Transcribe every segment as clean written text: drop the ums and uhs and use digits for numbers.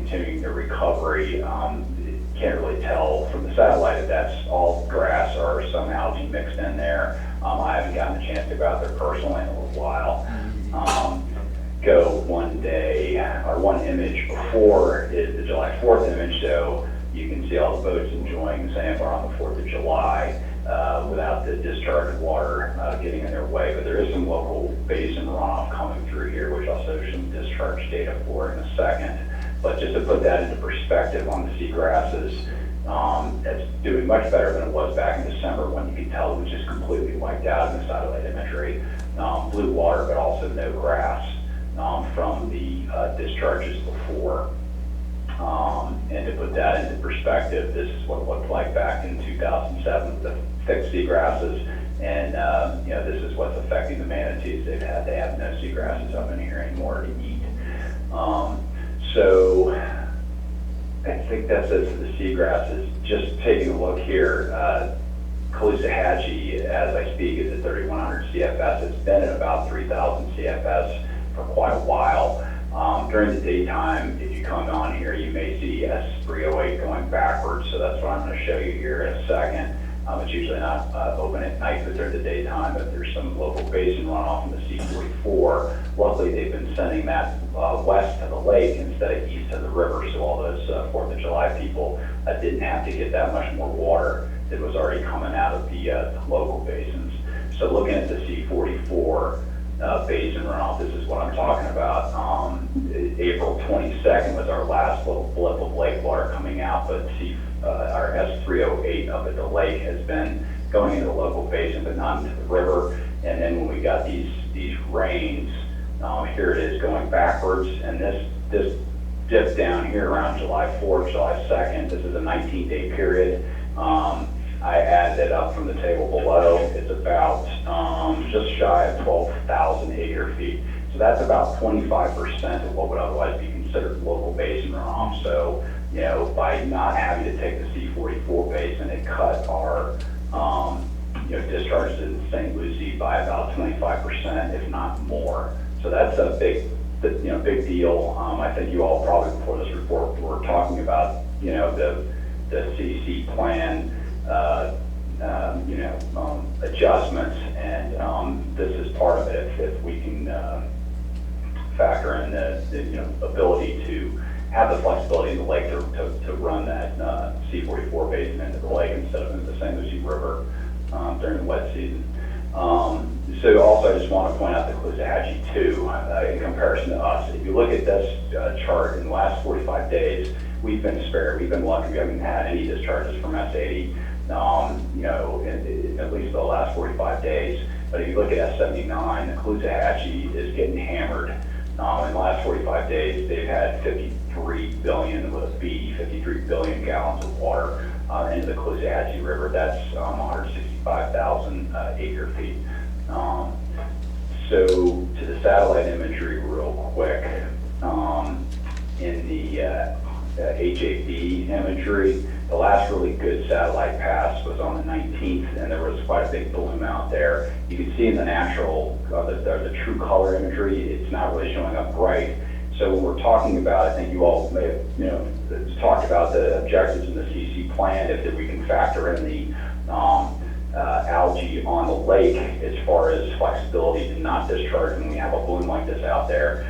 continuing the recovery. You can't really tell from the satellite if that's all grass or some algae mixed in there. I haven't gotten a chance to go out there personally in a little while. Go one day, or one image before is the July 4th image, so you can see all the boats enjoying the sandbar on the 4th of July without the discharge of water getting in their way. But there is some local basin runoff coming through here, which I'll show some discharge data for in a second. But just to put that into perspective on the seagrasses, it's doing much better than it was back in December when you could tell it was just completely wiped out in the satellite imagery. Blue water, but also no grass from the discharges before. And to put that into perspective, this is what it looked like back in 2007 with the thick seagrasses. And this is what's affecting the manatees. They have no seagrasses up in here anymore to eat. So I think that's it for the seagrasses. Just taking a look here, Caloosahatchee, as I speak, is at 3,100 CFS. It's been at about 3,000 CFS for quite a while. During the daytime, if you come on here, you may see S308 going backwards, so that's what I'm going to show you here in a second. It's usually not open at night, but during the daytime, but there's some local basin runoff in the C44. Luckily, they've been sending that west to the lake instead of east to the river, so all those 4th of July people didn't have to get that much more water that was already coming out of the local basins. So looking at the C44 basin runoff, this is what I'm talking about. April 22nd was our last little blip of lake water coming out, but our S308 up at the lake has been going into the local basin, but not into the river. And then when we got these rains, here it is going backwards, and this dip down here around July 4th, July 2nd. This is a 19-day period. I added it up from the table below. It's about just shy of 12,000 acre feet. So that's about 25% of what would otherwise be considered local basin runoff. So, by not having to take the C44 basin, it cut our discharges in St. Lucie by about 25%, if not more. So that's a big deal. I think you all probably before this report were talking about, the CC plan, adjustments, and this is part of it. If we can factor in the ability to have the flexibility in the lake to run that C44 basin into the lake instead of into the St. Lucie River during the wet season. So also I just want to point out the Caloosahatchee too, in comparison to us. If you look at this chart in the last 45 days, we've been spared. We've been lucky. We haven't had any discharges from S80, in at least the last 45 days. But if you look at S79, the Caloosahatchee is getting hammered. In the last 45 days, they've had 53 billion with a B, 53 billion gallons of water into the Caloosahatchee River. That's 165,000 acre feet. So to the satellite imagery real quick, in the HAB imagery, the last really good satellite pass was on the 19th, and there was quite a big bloom out there. You can see in the natural, the true color imagery, it's not really showing up bright. So when we're talking about, I think you all may have, talked about the objectives in the CC plan, if we can factor in the algae on the lake as far as flexibility to not discharge when we have a bloom like this out there.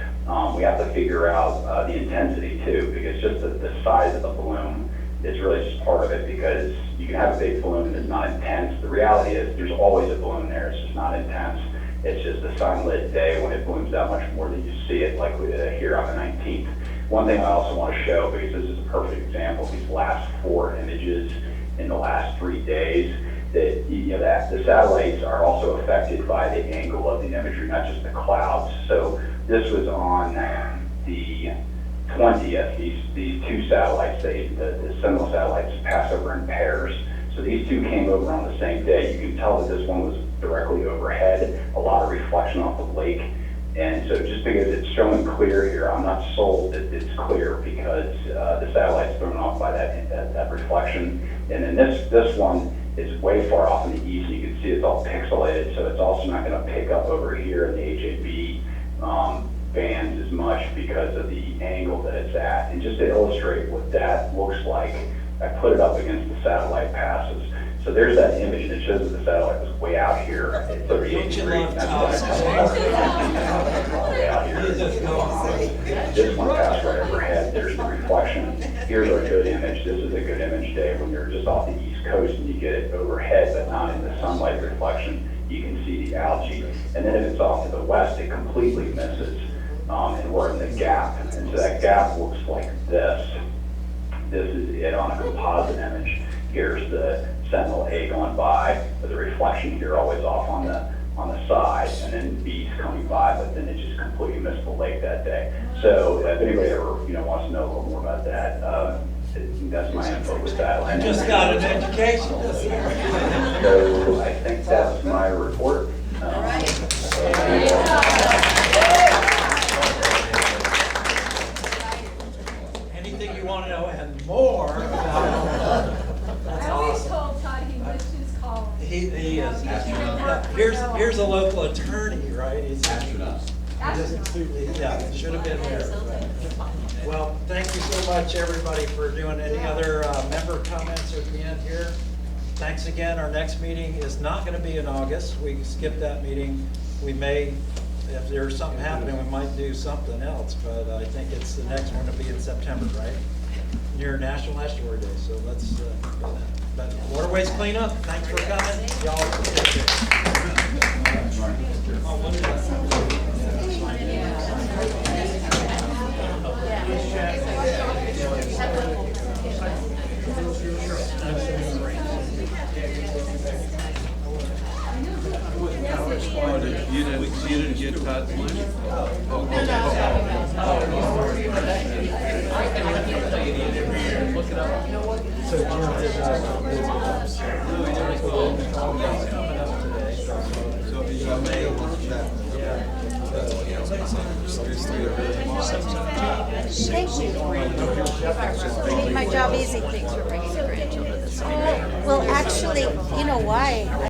We have to figure out the intensity too, because just the size of the bloom is really just part of it, because you can have a big bloom that's not intense. The reality is there's always a bloom there, it's just not intense. It's just a sunlit day when it blooms that much more that you see it, like we did here on the 19th. One thing I also want to show, because this is a perfect example, these last 4 images in the last 3 days, that the satellites are also affected by the angle of the imagery, not just the clouds. So this was on the 20th. These 2 satellites, the Sentinel satellites, pass over in pairs. So these 2 came over on the same day. You can tell that this one was directly overhead, a lot of reflection off the lake. And so just because it's showing clear here, I'm not sold that it's clear, because the satellite's thrown off by that reflection. And then this one is way far off in the east, and you can see it's all pixelated, so it's also not going to pick up over here in the HAB bands as much because of the angle that it's at. And just to illustrate what that looks like, I put it up against the satellite passes. So there's that image, and it shows that the satellite was way out here at 38 degrees. That's why way out here. This one passed right overhead. There's the reflection. Here's our good image. This is a good image day when you're just off the East Coast and you get it overhead, but not in the sunlight reflection. You can see the algae. And then if it's off to the west, it completely misses. And we're in the gap. And so that gap looks like this. This is it on a composite image. Here's the sentinel A going by, with the reflection here always off on the side, and then B's coming by, but then it just completely missed the lake that day. So if anybody ever wants to know a little more about that, that's my info with that. I just got an education. So I think that's my report. All right. Anything you want to know and more about? I always told Todd he missed his call. He is. Here's a local attorney, right? He's Astronauts. Yeah, should have been there. Well, thank you so much, everybody, for doing any other member comments at the end here. Thanks again. Our next meeting is not going to be in August. We skipped that meeting. We may, if there's something happening, we might do something else, but I think it's the next one to be in September, right? Near National Estuary Day, so let's do that. But waterways cleanup, thanks for coming. Y'all take care. You didn't get Todd's money? Thank you. Made my job easy. Thanks for bringing your grandchildren this morning. Well, actually, you know why?